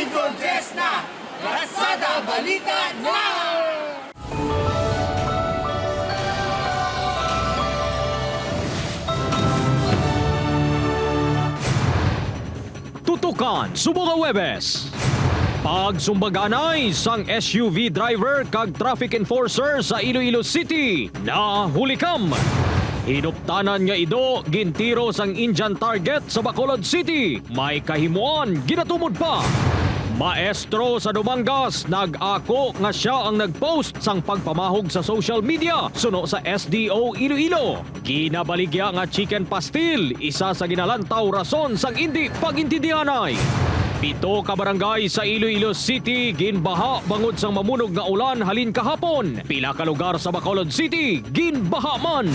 Single Dress na! Lazada Balita Now! Tutukan subong Webes. Pagsumbaganay sang SUV driver kag traffic enforcer sa Iloilo City na hulikam. Hinuptanan nga ido gintiro sang Indian target sa Bacolod City. May kahimuan ginatumod pa. Maestro sa Dumangas nag-ako nga siya ang nag-post sang pagpamahog sa social media suno sa SDO Iloilo. Ginabaligya nga chicken pastil, isa sa ginalantaw rason sang hindi pagintindihanay. 7 ka barangay sa Iloilo City ginbaha bangod sang mamunog nga ulan halin kahapon. Pila ka lugar sa Bacolod City ginbaha man.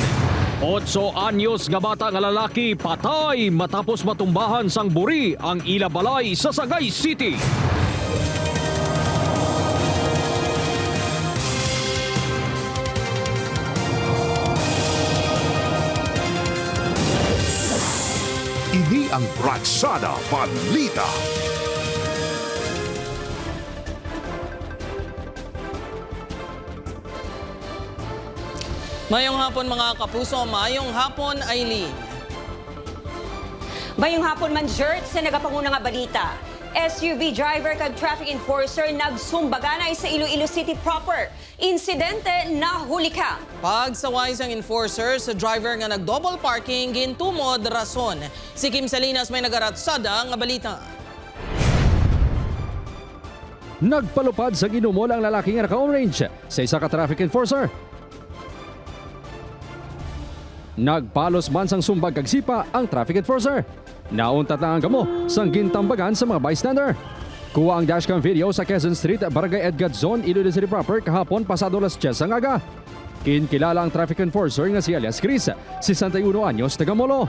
8 anyos nga bata nga lalaki patay matapos matumbahan sang buri ang ila balay sa Sagay City. Ini ang Lazada Balita. Mayong hapon mga kapuso, mayong hapon Eileen. Mayong hapon man Jert sa nagapanguna nga balita. SUV driver kag traffic enforcer nagsumbaganay sa Iloilo City proper. Insidente na hulika. Pagsaway sang enforcer sa driver nga nag-double parking gintumod rason. Si Kim Salinas may nagaratsada nga balita. Nagpalupad sa ginumol ang lalaki nga naka-orange sa isa ka traffic enforcer. Nagpalos man sang sumbag kag sipa ang traffic enforcer. Nauntat na ang gamo sang gintambagan sa mga bystander. Kuha ang dashcam video sa Quezon Street, Barangay Edgad Zone, Iloilo City proper kahapon pasado las 10 ang aga. Kinkilala ang traffic enforcer nga si alias Chris, 61 anyos taga Molo.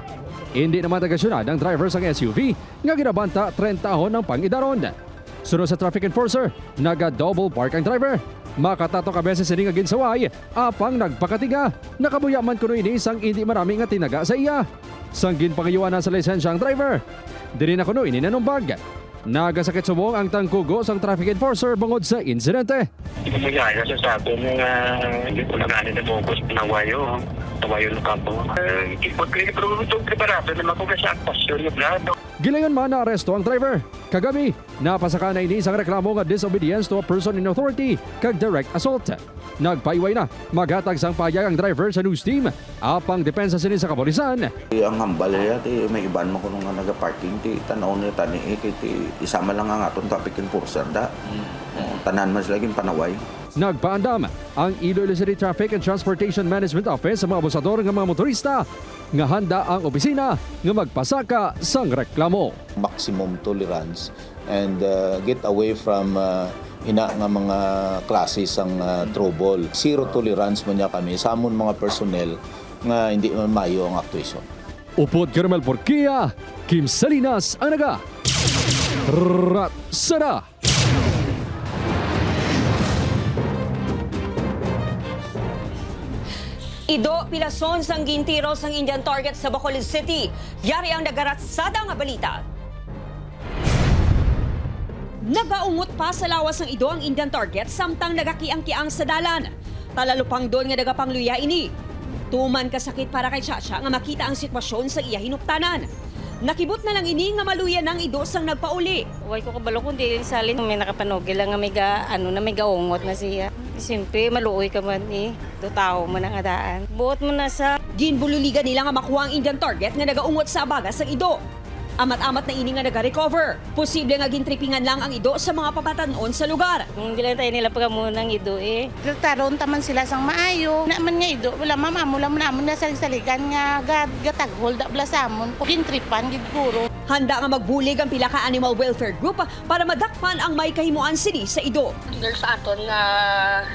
Hindi naman tagasyunad ang driver sang SUV nga ginabanta 30 tahon ng pangidaron. Sunod sa traffic enforcer, naga-double park ang driver. Makatato ka beses ini nga ginsaway, apang nagpakatiga. Nakabuya man kuno ini sang hindi marami nga tinaga sa iya. Sang ginpangayuan sa lisensya ang driver. Diri na kuno ini nanumbag. Nagasakit subong ang tangkugo sang traffic enforcer bungod sa insidente. Kumagaya sa sabi nga hindi ko na gani na focus na wayo. Tawayo ng kampo. Ipagkili pero itong preparado naman ko kasi ang pasyon yung blado. Gilayon man na aresto ang driver. Kagabi, napasaka na ini isang reklamo nga disobedience to a person in authority kag direct assault. Nagpaiway na, maghatag sang payag ang driver sa news team. Apang depensa sini sa kapulisan. Ang hambal niya, may iban mo kung nga nag-parking, tanaw niya tani, isama lang ang atong traffic enforcer da. Tanan mas laging panaway. Nagpaandam ang Iloilo City Traffic and Transportation Management Office sa mga abusador ng mga motorista nga handa ang opisina nga magpasaka sang reklamo. Maximum tolerance and get away from hina nga mga klases ang trouble. Zero tolerance man niya kami sa amon mga personnel nga hindi man mayo ang actuation. Upod Carmel Porquia, Kim Salinas ang naga. Ratsada! Ido pilason sang gintiro sang Indian target sa Bacolod City. Yari ang nagaratsada nga balita. Nagaungot pa sa lawas ng ido ang Indian target samtang nagakiang-kiang sa dalan. Talalupang doon nga nagapangluya ini. Tuman kasakit para kay Chacha nga makita ang sitwasyon sa iya hinuptanan. Nakibot na lang ini nga maluya ng ido sang nagpauli. Huwag ko kabalo kundi salin may nakapanogil lang nga may gaungot na siya. Siyempre maluoy ka man do tao man ang adaan. Buot mo na sa Ginbululigan nila nga makuha ang Indian target nga nagaungot sa abagas sang ido. Amat-amat na ini nga nag-recover. Posible nga gintripingan lang ang ido sa mga papatanon sa lugar. hindi lang tayo nila pagamunang ido Taron taman sila sang maayo. Naman nga ido, wala mamamula mo naman na saligan nga gatag-hold up blasamon. Gintripan, gidguro. Handa nga magbulig ang pila ka animal welfare group para madakpan ang may kahimuan sini sa ido. There's aton nga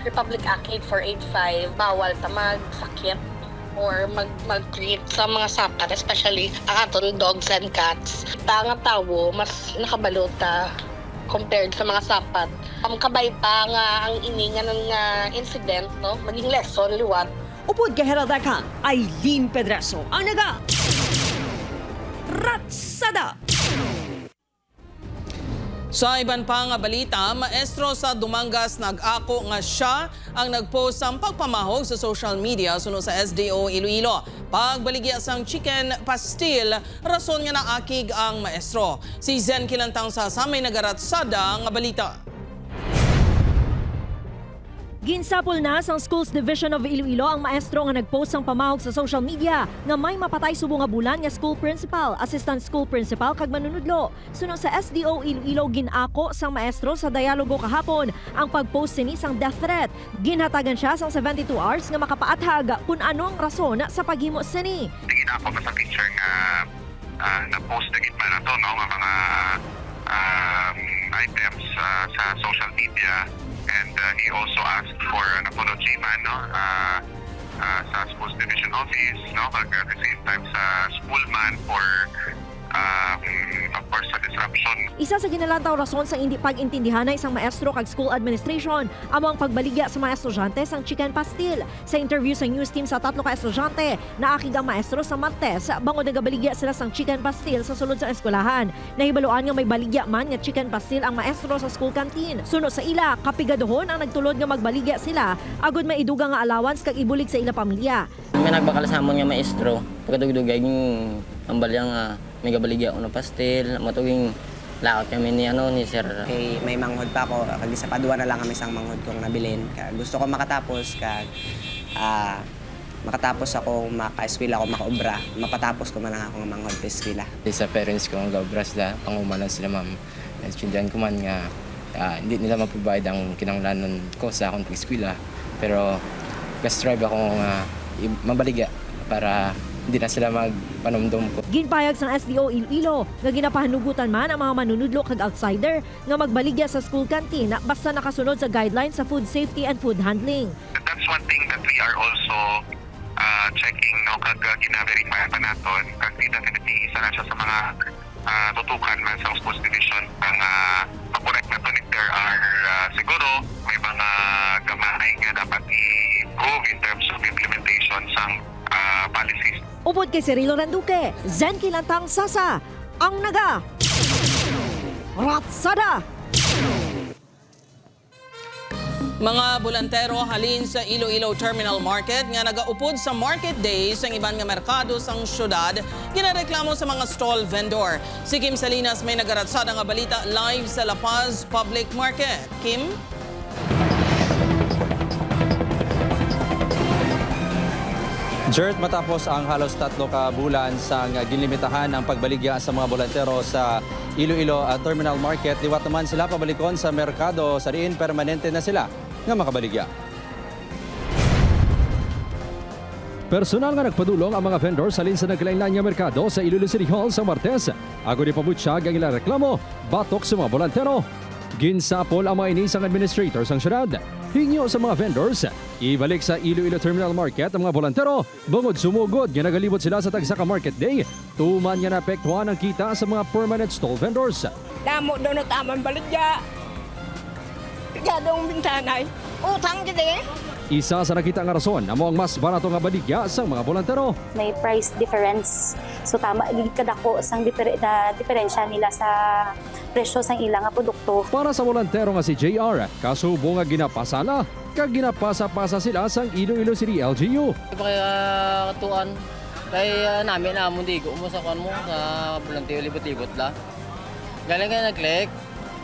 Republic Act 8485, bawal ta magsakit or mag-treat sa mga sapat, especially ang aton dogs and cats. Nga tawo, mas nakabalota compared sa mga sapat. Kabay pa nga ang iningan nga incident, no? Maging lesson, liwat. Upod kay Herald Icon, Eileen Pedreso ang naga. Ratsada! Sa iban pang balita, maestro sa Dumangas nag-ako nga siya ang nagpost ang pagpamahog sa social media sunod sa SDO Iloilo. Pagbaligya sang chicken pastil, rason nga naakig ang maestro. Si Zen Kilantang sa samay nagaratsada nga balita. Ginsapol na sa Schools Division of Iloilo ang maestro nga nagpost ang pamahog sa social media nga may mapatay subo nga bulan nga school principal, assistant school principal kag manunudlo. Sunod sa SDO Iloilo ginako sang maestro sa dialogo kahapon ang pagpost sini sang death threat. Ginhatagan siya sang 72 hours nga makapaathag kung ano ang rason sa paghimo sini. Ginako pa sa teacher nga na-post na gitman na to, no? Mga items sa social media. And he also asked for an apology man, no? Sa Schools Division Office, no? At the same time sa school man for of course sa disruption. Isa sa ginalantaw rason sa hindi pag-intindihan na isang maestro kag school administration amo ang pagbaligya sa mga estudyante sang chicken pastil. Sa interview sa news team sa 3 ka estudyante, naakig ang maestro sa Martes bangod nagabaligya sila sang chicken pastil sa sulod sa eskwelahan. Nahibaluan nga may baligya man nga chicken pastil ang maestro sa school canteen. Sunod sa ila, kapigadohon ang nagtulod nga magbaligya sila agud may iduga nga allowance kag ibulig sa ila pamilya. May nagbakal sa amon nga maestro, pagkadugdugay yung ambalyang may gabaligya ko na pastel, matuging laot kami ni Sir. Okay, may manghod pa ako, kag sa padua na lang kami sang manghod kong nabilin. Gusto ko makatapos kag makatapos ako, maka-eskwela ako, makaobra, mapatapos ko man lang ako ng manghod sa eskwela. Sa parents ko ang gaobra sila, pangumanan sila ma'am. Naintindihan ko man nga hindi nila maprovide ang kinanglanon ko sa akong pag-eskwela. Pero gas-strive ako mabaligya para hindi na sila magpanumdum ko. Ginpayag sang SDO Iloilo nga ginapahanugutan man ang mga manunudlo kag outsider nga magbaligya sa school canteen basta nakasunod sa guidelines sa food safety and food handling. That's one thing that we are also checking, no? Kag gina-verify pa naton. Kag definitely isa na siya sa mga tutukan man sa Schools Division ang correct na to if there are siguro may mga gamay nga dapat i-improve in terms of implementation sang policies. Upod kay Cirilo Randuque, Zen Kilantang Sasa, ang naga Ratsada. Mga bulantero halin sa Iloilo Terminal Market nga nagaupod sa Market Day sa iban nga merkado sang syudad, ginareklamo sa mga stall vendor. Si Kim Salinas may nagaratsada nga balita live sa La Paz Public Market. Kim? Jert, matapos ang halos 3 ka bulan sang ginlimitahan ang pagbaligya sa mga bolantero sa Iloilo Terminal Market, liwat naman sila pabalikon sa merkado sa diin permanente na sila nga makabaligya. Personal nga nagpadulong ang mga vendors sa sa nagkalain-lain nga merkado sa Iloilo City Hall sa Martes. Ako ni pabutyag ang ilang reklamo, batok sa mga bolantero. Ginsapol ang mga inisang administrator sang syudad. Hinyo sa mga vendors, ibalik sa Iloilo Terminal Market ang mga bolantero. Bungod sumugod, nga nagalibot sila sa Tagsaka Market Day. Tuman nga naapektuhan ang kita sa mga permanent stall vendors. Damo doon at aman baligya. Tigadong bintanay. Utang gede. Isa sa nakita nga rason, amo ang mas barato nga baligya sa mga bolantero. May price difference. So tama gid kadako sang diferensya nila sa presyo sang ilang nga produkto. Para sa bolantero nga si JR, kasubo nga ginapasala, kag ginapasa-pasa sila sang Iloilo City LGU. Kaya katuan, kaya namin namon digo mo sa kuan mo sa bolantero libot-libot la. Galing kay nag-click.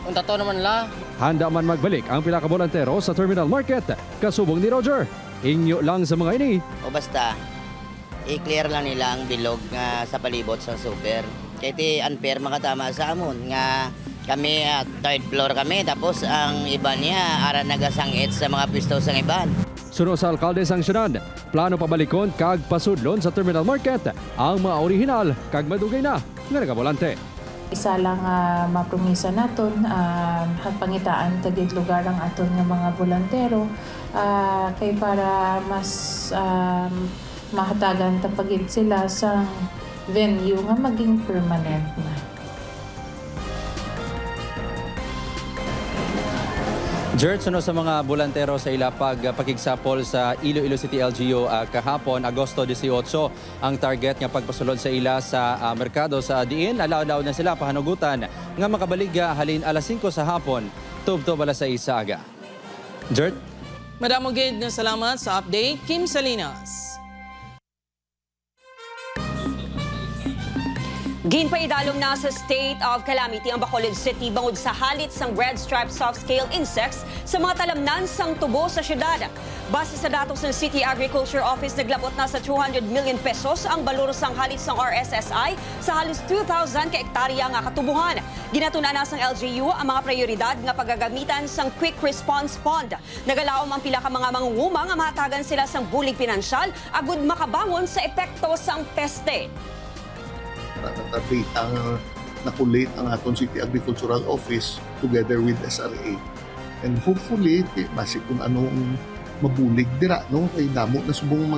Unta to naman la. Handa man magbalik ang pila ka bolantero sa Terminal Market, kasubong ni Roger. Inyo lang sa mga ini. O basta, i-clear lang nila ang bilog nga sa palibot sa super. Kaya ti unfair makatama sa amon nga kami third floor kami tapos ang iba niya ara nagasangit sa mga pisto sang iban. Sunod sa alkalde sang syudad, plano pabalikon kag pasudlon sa Terminal Market ang mga orihinal kag madugay na nga nagabolante. Isa lang mapromisa naton pangitaan tagid lugar ang aton nga mga bolantero kay para mas mahatagan tapagid sila sa venue nga maging permanent na. Jert, sunod sa mga bulantero sa ilapag pakigsapol sa Iloilo City LGU kahapon, Agosto 18, ang target nga pagpasulod sa ila sa merkado sa diin. Alaw-alaw na sila pahanugutan nga makabaligya halin alas 5 sa hapon, tub-tub alas 6 sa aga. Jert? Madamo gid nga salamat sa update, Kim Salinas. Ginpaidalom na sa state of calamity ang Bacolod City bangod sa halit sang red stripe soft-scale insects sa mga talamnan sang tubo sa syudad. Base sa datos ng City Agriculture Office, naglabot na sa 200 million pesos ang balor sang halit sang RSSI sa halos 2,000 ka ektarya nga katubuhan. Ginatuna na sang LGU ang mga prioridad nga paggagamitan sang Quick Response Fund. Nagalaom ang pila ka mga mangunguma nga mahatagan sila sang bulig pinansyal agud makabangon sa epekto sang peste. Natapit ang nakulit ang atong City Agricultural Office together with SRA. And hopefully, basi kung anong mabulig dira, no? Kay damo na subong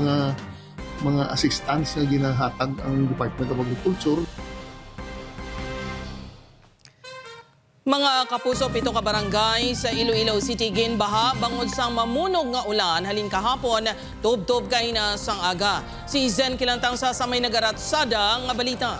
mga assistance na ginahatag ang Department of Agriculture. Mga kapuso, 7 ka barangay sa Iloilo City ginbaha bangod sang mamunog nga ulan halin kahapon, tub-tub kahina sang aga. Si Zen Kilantang sa may nagaratsada nga balita.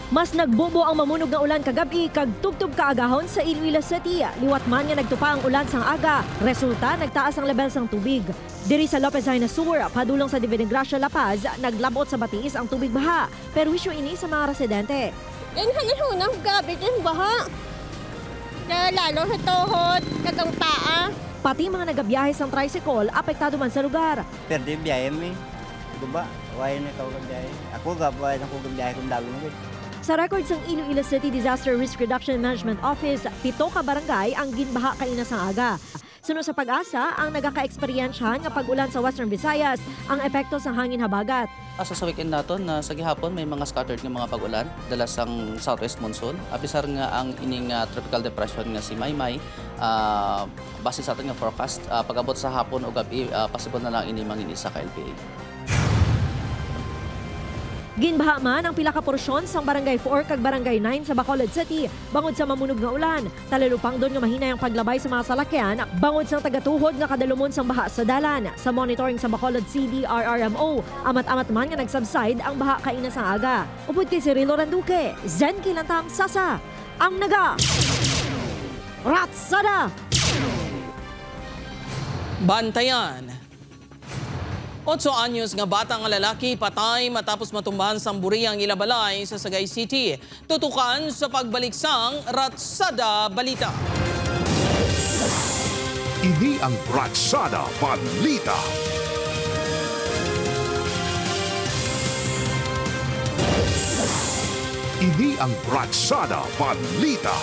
Mas nagbubo ang mamunog nga ulan kagabi kag tubtub kaagahon sa Iloilo City. Liwat man nga nagtupa ang ulan sang aga. Resulta, nagtaas ang level sang tubig. Diri sa Lopez Haina Sewer, padulong sa Divina Gracia La Paz, naglabot sa batiis ang tubig baha. Pero wisyo ini sa mga residente. Yan hanahunang gabi din baha. Lalo sa tuhod, kagang paa. Pati mga nagabiyahe sang tricycle, apektado man sa lugar. Perde biyahe mi. Diba? Why na ikaw gabiyahe? Ako gabiyahe na ko gabiyahe kung dalo mo. Sa records ng Iloilo City Disaster Risk Reduction Management Office, 7 ka barangay ang ginbaha kaina sang aga. Sunod sa Pag-asa, ang nagaka-eksperyensyahan nga pag-ulan sa Western Visayas ang epekto sa hangin habagat. Asa sa weekend naton na sa gihapon may mga scattered nga mga pag-ulan dala sang southwest monsoon. Apisar nga ang ining tropical depression nga si Maymay, base sa aton nga forecast, pag-abot sa hapon o gabi, possible na lang ini manginisa ka LPA. Ginbaha man ang pila ka porsyon sang Barangay 4 kag Barangay 9 sa Bacolod City bangod sa mamunog nga ulan. Talalupang doon nga mahina ang paglabay sa mga salakyan bangod sang tagatuhod nga kadalumon sang baha sa dalan. Sa monitoring sa Bacolod CDRRMO, amat-amat man nga nagsubside ang baha kaina sang aga. Upod kay Cirilo Randuque, Zen Kilantang Sasa, ang naga Ratsada! Bantayan. 8 anyos nga bata nga lalaki patay matapos matumbahan sang buri ang ilabalay sa Sagay City. Tutukan sa pagbalik sang Ratsada Balita. Ini ang Ratsada Balita. Ini ang Ratsada Balita.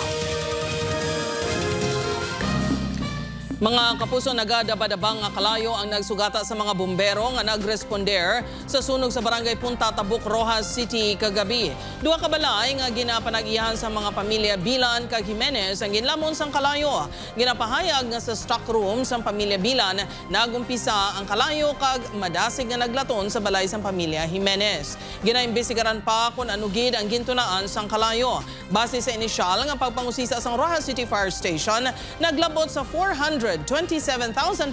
Mga kapuso, nagadabadabang nga kalayo ang nagsugata sa mga bumbero nga nagresponder sa sunog sa barangay Punta Tabuk, Rojas City kagabi. 2 ka balay nga ginapanag-iyahan sa mga pamilya Bilan kag Jimenez ang ginlamon sang kalayo. Ginapahayag nga sa stock room sang pamilya Bilan nagumpisa ang kalayo kag madasig nga naglaton sa balay sang pamilya Jimenez. Ginaimbestigaran pa kung ano gid ang gintunaan sang kalayo. Base sa inisyal nga pagpangusisa sang Rojas City Fire Station, naglabot sa 427,000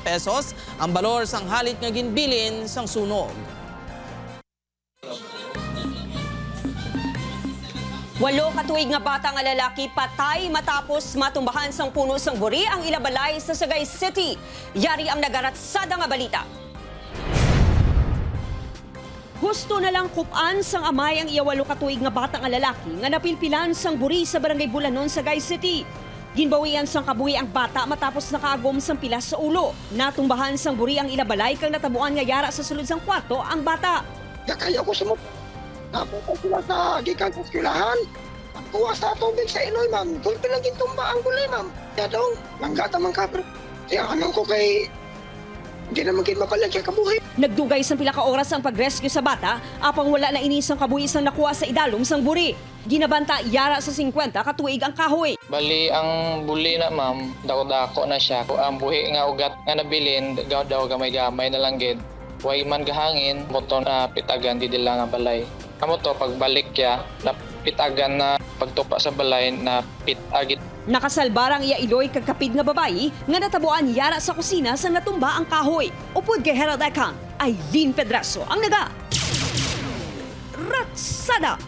pesos ang balor sang halit nga ginbilin sang sunog. Walo katuig nga bata nga lalaki patay matapos matumbahan sang puno sang buri ang ilabalay sa Sagay City. Yari ang nagaratsada nga balita. Husto na lang kupan sang amay ang iyawalo katuig nga bata nga lalaki nga napilpilan sang buri sa Barangay Bulanon, Sagay City. Ginbawian sang kabuhi ang bata matapos nakaagom sang pilas sa ulo. Natumbahan sang buri ang ilabalay kang natabuan nga yara sa sulod sang kwarto ang bata. Kaya ko sumot. Napunta sila sa gikan sa eskwelahan. Pagkuha sa tubig sa Inoy, ma'am. Gulpi lang gintumba ang gulay, ma'am. Kaya daw, langgata man ka. Kaya anong ko kay hindi naman kayo mapalag yung kabuhi. Nagdugay sang pila ka oras ang pag-rescue sa bata, apang wala na inisang kabuhi sang nakuha sa idalom sang buri. Ginabanta yara sa 50 katuig ang kahoy. Bali, ang buli na ma'am, dako-dako na siya. Ang buhi nga ugat nga nabilin, daw gamay-gamay na lang gid. Way man gahangin, moto na pitagan di dila nga balay. Amo to, pagbalik ya, napitagan na pagtupa sa balay na pitagit Nakasalbarang iya iloy kagkapid nga babayi nga natabuan yara sa kusina sa natumba ang kahoy. Upod kay Herald Ekang, Aileen Pedraso ang naga. Ratsada!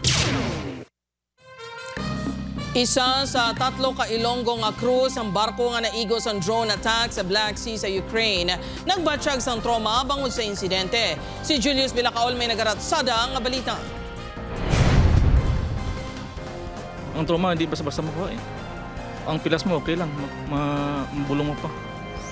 Isa sa 3 ka Ilonggo nga cruise ang barko nga naigo sa drone attack sa Black Sea sa Ukraine. Nagbatsyag sang trauma bangod sa insidente. Si Julius Bilacaol may nagaratsada nga balita. Ang trauma hindi basta-basta makuha eh. Ang pilas mo okay lang, mabulong mo pa.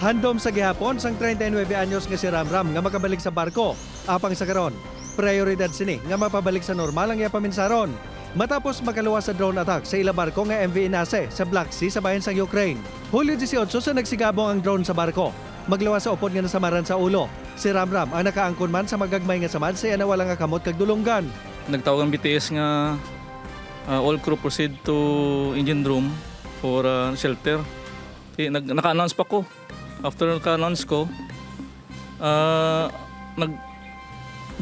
Handom sa gihapon sang 39 anyos nga si Ramram nga makabalik sa barko. Apang sa karon, prioridad sini nga mapabalik sa normal ang iya paminsaron. Matapos makaluwas sa drone attack sa ila barko nga MV Inase sa Black Sea sa bayan sang Ukraine. Hulyo 18 sa nagsigabong ang drone sa barko. Magluwas sa upod nga nasamaran sa ulo. Si Ramram ang nakaangkon man sa magagmay nga samad sa iya wala nga kamot kag dulunggan. Nagtawag ang BTS nga all crew proceed to engine room for shelter. Naka-announce pa ko. After naka-announce ko,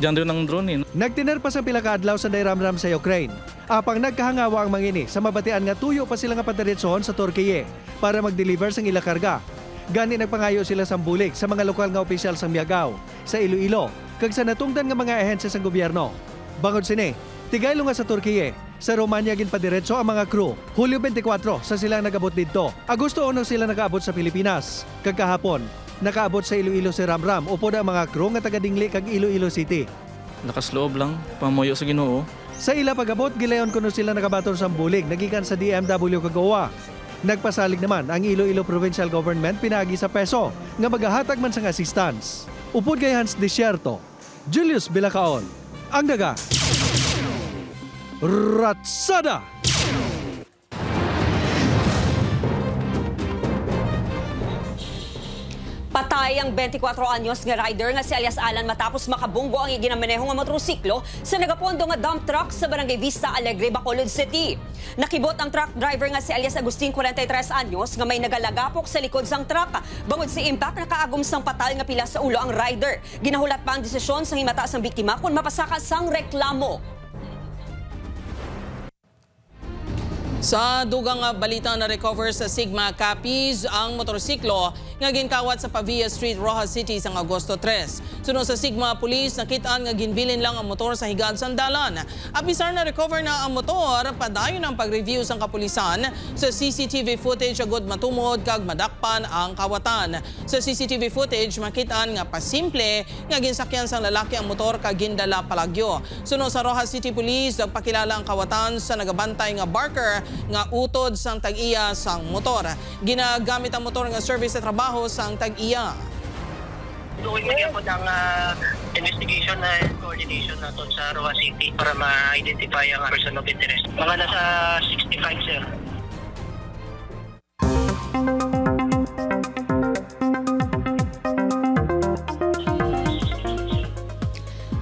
Diyan rin ang drone eh. Nagtiner pa sa pila ka adlaw sa Ramram sa Ukraine. Apang nagkahangawa ang mangini sa mabatian nga tuyo pa sila nga padiretsohon sa Turkiye para mag-deliver sang ila karga. Gani nagpangayo sila sa bulig sa mga lokal nga opisyal sa Miagao, sa Iloilo, kag sa natungdan nga mga ahensya sang gobyerno. Bangod sini, tigaylo nga sa Turkiye, sa Romania ginpadiretso ang mga crew. Hulyo 24 sa silang nagabot dito. Agosto 1 sila nakaabot sa Pilipinas. Kagkahapon, nakaabot sa Iloilo si Ramram upod ang mga crew nga taga-Dingli kag Iloilo City. Nakasloob lang, pamoyo sa Ginoo. Sa ila pagabot, gilayon kuno sila nakabaton sa bulig, nagikan sa DMW kag OWA. Nagpasalig naman ang Iloilo Provincial Government pinagi sa peso nga magahatag man sang assistance. Upod kay Hans Desierto, Julius Bilacaol, ang daga. Ratsada! Patay ang 24 anyos nga rider nga si alias Alan matapos makabunggo ang iginamaneho nga motorsiklo sa nagapondo nga dump truck sa Barangay Vista Alegre, Bacolod City. Nakibot ang truck driver nga si alias Agustin 43 anyos nga may nagalagapok sa likod sang truck. Bangod si impact nakaagom sang patal nga pila sa ulo ang rider. Ginahulat pa ang desisyon sang himata sang biktima kung mapasaka sang reklamo. Sa dugang balita na recover sa Sigma Capiz ang motorsiklo nga ginkawat sa Pavia Street, Rojas City sang Agosto 3. Sunod sa Sigma Police, nakitaan nga ginbilin lang ang motor sa higad sandalan. Apisar na recover na ang motor, padayon ang pag-review sang kapulisan sa CCTV footage agud matumod kag madakpan ang kawatan. Sa CCTV footage makitaan nga pasimple nga ginsakyan sang lalaki ang motor kag gindala palagyo. Sunod sa Rojas City Police, nagpakilala ang kawatan sa nagabantay nga barker nga utod sang tag-iya sang motor. Ginagamit ang motor nga service sa trabaho sang tag-iya. Doon nga po ng investigation na coordination natin sa Roa City para ma-identify ang person of interest. Mga nasa 65, sir.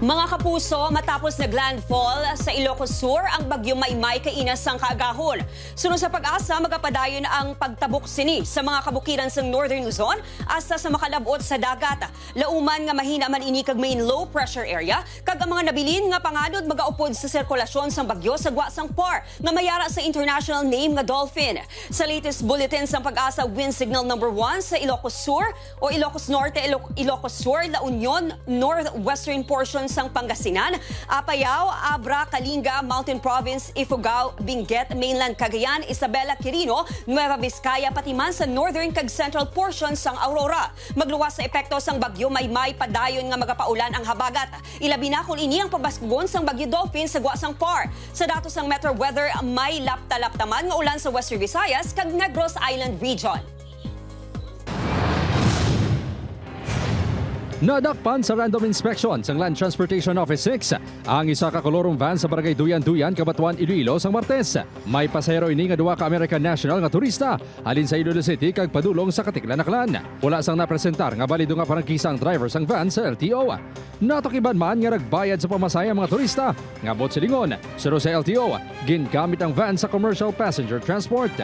Mga kapuso, matapos nag-landfall sa Ilocos Sur ang bagyo Maymay kay inas sang kaagahon. Sunod sa Pag-asa, magapadayon ang pagtabok sini sa mga kabukiran sang Northern Luzon hasta sa makalabot sa dagat. Lauman nga mahina man ini kag main low pressure area kag ang mga nabilin nga panganod magaupod sa sirkulasyon sang bagyo sa gwa sang PAR nga mayara sa international name nga Dolphin. Sa latest bulletin sang Pag-asa wind signal number 1 sa Ilocos Sur o Ilocos Norte, Ilocos Sur, La Union, northwestern portion sang Pangasinan, Apayao, Abra, Kalinga, Mountain Province, Ifugao, Benguet, Mainland Cagayan, Isabela, Quirino, Nueva Vizcaya, pati man sa northern kag central portion sang Aurora. Magluwas sa epekto sang bagyo Maymay, padayon nga magapaulan ang habagat. Ilabi na kung ini ang pabaskugon sang bagyo Dolphin sa gwa sang PAR. Sa datos sang Metro Weather, may lapta-laptaman nga ulan sa Western Visayas kag Negros Island region. Nadakpan sa random inspection sa Land Transportation Office 6 ang isa ka kolorong van sa barangay Duyan-Duyan, Cabatuan, Iloilo sang Martes. May pasahero ini nga duwa ka American national nga turista halin sa Iloilo City kag padulong sa Katiklan-Aklan. Wala sang napresentar nga balido nga parangkisa ang driver sang van sa LTO. Natukiban man nga nagbayad sa pamasaya mga turista nga bot silingon. Suro sa LTO, gingamit ang van sa commercial passenger transport.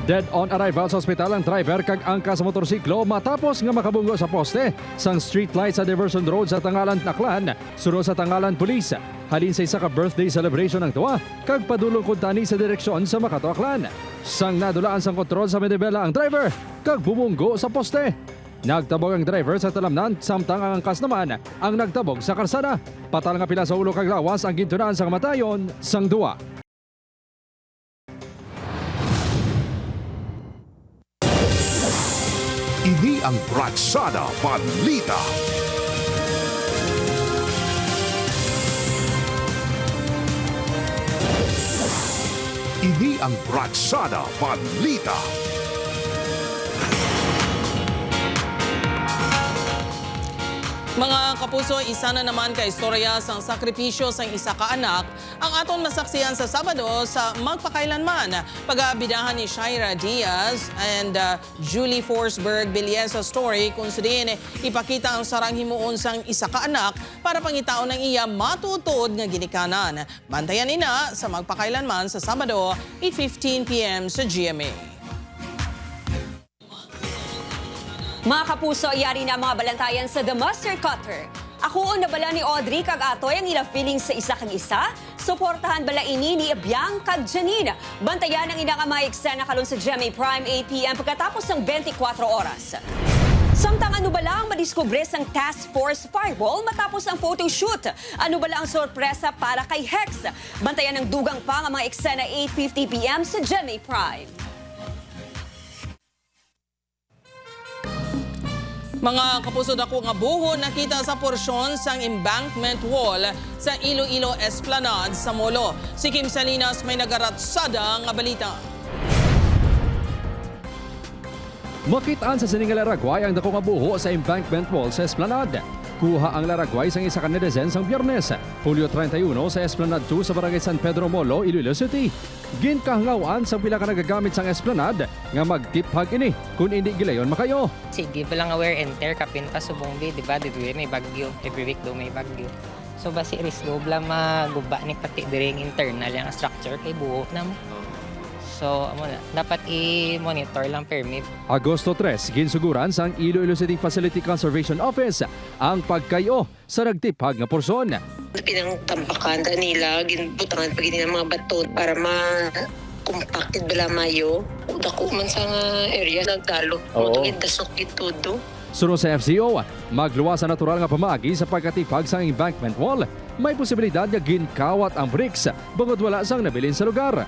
Dead on arrival sa ospital ang driver kag angka sa motorsiklo matapos nga makabunggo sa poste sang street light sa Diversion Road sa Tangalan, Naklan, sunod sa Tangalan Police. Halin sa isa ka birthday celebration ng tuwa kag padulong kuntani sa direksyon sa Makato, Aklan. Sang nadulaan sang kontrol sa Medibela ang driver kag bumunggo sa poste. Nagtabog ang driver sa talamnan samtang ang angkas naman ang nagtabog sa karsada. Patal nga pila sa ulo kag lawas ang gintunaan sang matayon sang duwa. Ini ang Bratsada Balita. Ini ang Bratsada Balita. Mga kapuso, isa na naman ka istorya sang sakripisyo sang isa ka anak ang aton masaksiyan sa Sabado sa magpakailanman. Pag-aabidahan ni Shaira Diaz and Julie Forsberg Bilyesa story kung saan ipakita ang sarang himuon sang isa ka anak para pangitaon ng iya matutod nga ginikanan. Bantayan ina sa magpakailanman sa Sabado, 8:15 p.m. sa GMA. Mga kapuso, yari na mga balantayan sa The Master Cutter. Ako na bala ni Audrey kag atoy ang ila feeling sa isa kang isa. Suportahan bala ini ni Abyang kag Janine. Bantayan ang inang mga eksena kalon sa GMA Prime 8 p.m. pagkatapos ng 24 oras. Samtang ano bala ang madiskubre sang Task Force Fireball matapos ang photoshoot? Ano bala ang sorpresa para kay Hex? Bantayan ng dugang pa ang mga eksena 8:50 p.m. sa GMA Prime. Mga kapuso, dako nga buho nakita sa porsyon sang embankment wall sa Iloilo Esplanade sa Molo. Si Kim Salinas may nagaratsada nga balita. Makitaan sa sininga laragway ang dako nga buho sa embankment wall sa Esplanade. Kuha ang laragway sang isa ka netizen sang Biyernes, Hulyo 31 sa Esplanade 2 sa Barangay San Pedro Molo, Iloilo City. Ginkahangawan sa pila ka nagagamit sang Esplanade nga magtiphag ini kung hindi gilayon makayo. Sige pa lang wear and tear kapinta subong di ba dito may bagyo every week do may bagyo. So basi risko bla maguba ni pati diring internal yang structure kay buo na mo. So amo na dapat i-monitor lang permit. Agosto 3 ginsuguran sang Iloilo City Facility Conservation Office ang pagkayo sa nagtiphag nga porsyon. Pinangtampakan nila ginbutangan pag ng mga bato para compacted bala mayo. Dako man sa area nagdalo. Mo dasok gitudo. Sunod sa FCO, magluwas sa natural nga pamagi sa pagkatipag sa embankment wall. May posibilidad nga ginkawat ang bricks bangod wala sang nabilin sa lugar.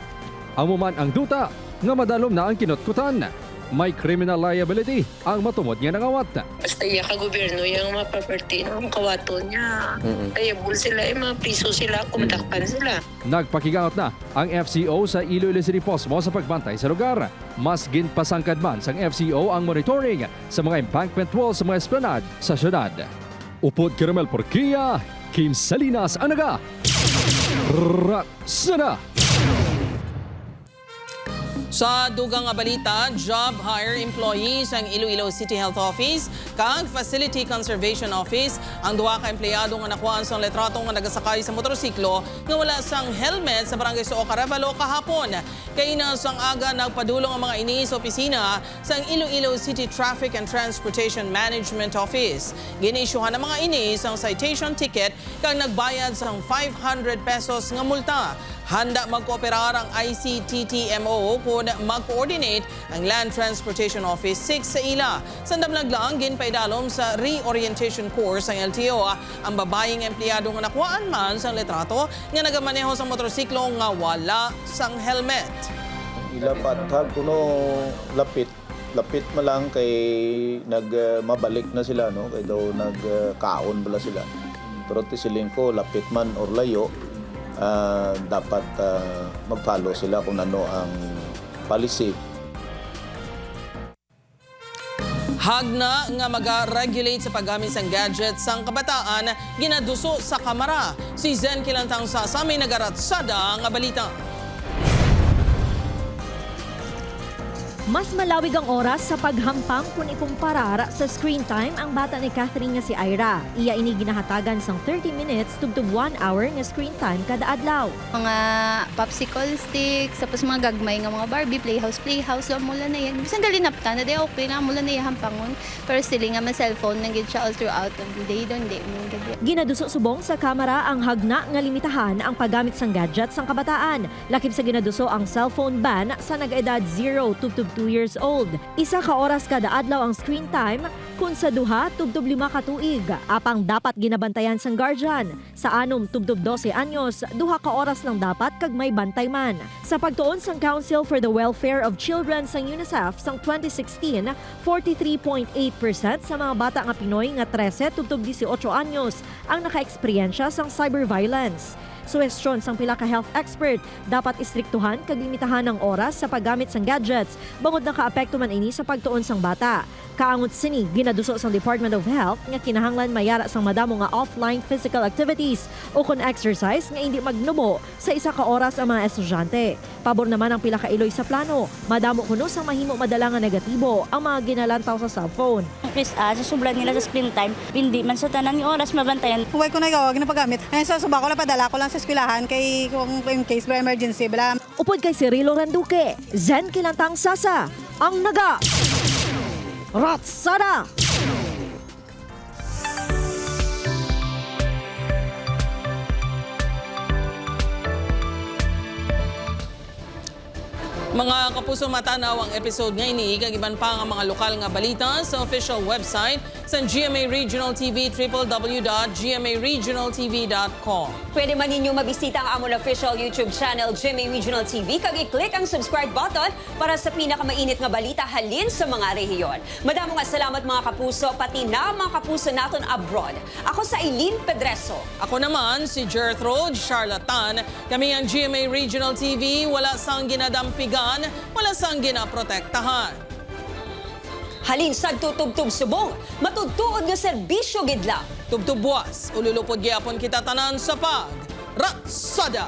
Amuman ang duta nga madalom na ang kinotkutan. May criminal liability ang matumod nga nangawat. Basta iya ka gobyerno yung mga property ng kawato niya. Liable sila, mga piso sila, kumatakpan sila. Nagpakigaot na ang FCO sa Iloilo City Posmo sa pagbantay sa lugar. Mas ginpasangkad man sang FCO ang monitoring sa mga embankment walls sa mga esplanade sa syudad. Upod Caramel Porquia, Kim Salinas Anaga. Ratsada! Sa dugang nga balita, job hire employees ang Iloilo City Health Office kag Facility Conservation Office ang duha ka empleyado nga nakuhaan sang letrato nga nagasakay sa motorsiklo nga wala sang helmet sa Barangay Soo, Carevalo kahapon. Kay na sang aga nagpadulong ang mga ini sa opisina sang Iloilo City Traffic and Transportation Management Office. Giniisyuhan ang mga ini sang citation ticket kag nagbayad sang 500 pesos nga multa. Handa magkooperar ang ICTTMO kung mag-coordinate ang Land Transportation Office 6 sa ila. Sandamlag lang, ginpaidalom sa reorientation course ang LTO ang babayeng empleyado nga nakuhaan man sa letrato nga nagamaneho sa motorsiklo nga wala sang helmet. Ilapathag kuno lapit mo lang kay mabalik na sila no kay daw nagkaon bala sila. Pero tisiling ko lapit man or layo. Dapat mag-follow sila kung ano ang policy. Hagna nga mag-regulate sa paggamit ng gadgets sang kabataan ginaduso sa kamara. Si Zen Kilantang sa may nagaratsada nga balita. Mas malawig ang oras sa paghampang kung ikumparar sa screen time ang bata ni Catherine nga si Ira. Iya ini ginahatagan sang 30 minutes tubtub 1 hour nga screen time kada adlaw. Mga popsicle sticks, tapos mga gagmay nga mga Barbie, playhouse, so mula na yan. Bisan gali napta na di okay na mula na yan hampangon. Pero sila nga ma-cellphone nang gid siya all throughout of the day, don't di. Ginaduso subong sa kamera ang hagna nga limitahan ang paggamit sang gadgets sang kabataan. Lakip sa ginaduso ang cellphone ban sa nag-edad 0 tubtub 2 years old. Isa ka oras kada adlaw ang screen time kung sa 2 tubtub 5 ka tuig. Apang dapat ginabantayan sang guardian. Sa 6 tubtub 12 anyos, 2 ka oras lang dapat kag may bantay man. Sa pagtuon sang Council for the Welfare of Children sang UNICEF sang 2016, 43.8% sa mga bata nga Pinoy nga 13 tubtub 18 anyos ang naka-eksperyensya sang cyberviolence. Suwestyon sang pila ka health expert, dapat istriktuhan kag limitahan ang oras sa paggamit sang gadgets bangod nakaapekto man ini sa pagtuon sang bata. Kaangot sini ginaduso sang Department of Health nga kinahanglan mayara sang madamo nga offline physical activities o kon exercise nga hindi magnubo sa 1 ka oras ang mga estudyante. Pabor naman ang pila ka iloy sa plano. Madamo kuno sang mahimo madala nga negatibo ang mga ginalantaw sa cellphone. Chris, sa sobrang nila sa screen time, hindi man sa tanan yung oras mabantayan. Huwag ko na ikaw, huwag na paggamit. Sa suba ko lang padala ko lang sa eskwelahan kay kung in case for emergency. Bala. Upod kay Cirilo Randuque, Zen Kilantang Sasa, ang naga. Ratsada! Mga kapuso, matanaw ang episode ngayon ni kagiban pa ang mga lokal nga balita sa official website sa GMA Regional TV, www.gmaregionaltv.com. Pwede man ninyo mabisita ang amon official YouTube channel GMA Regional TV kag i-click ang subscribe button para sa pinakamainit nga balita halin sa mga rehiyon. Madamo nga salamat mga kapuso, pati na mga kapuso naton abroad. Ako sa Eileen Pedreso. Ako naman si Gertrude Charlatan. Kami ang GMA Regional TV, wala sang ginadampigan, wala sang ginaprotektahan. Halin sa tutubtub subong, matudtuod nga serbisyo gidla. Tubtub buwas, ululupod gyapon kita tanan sa pag Ratsada!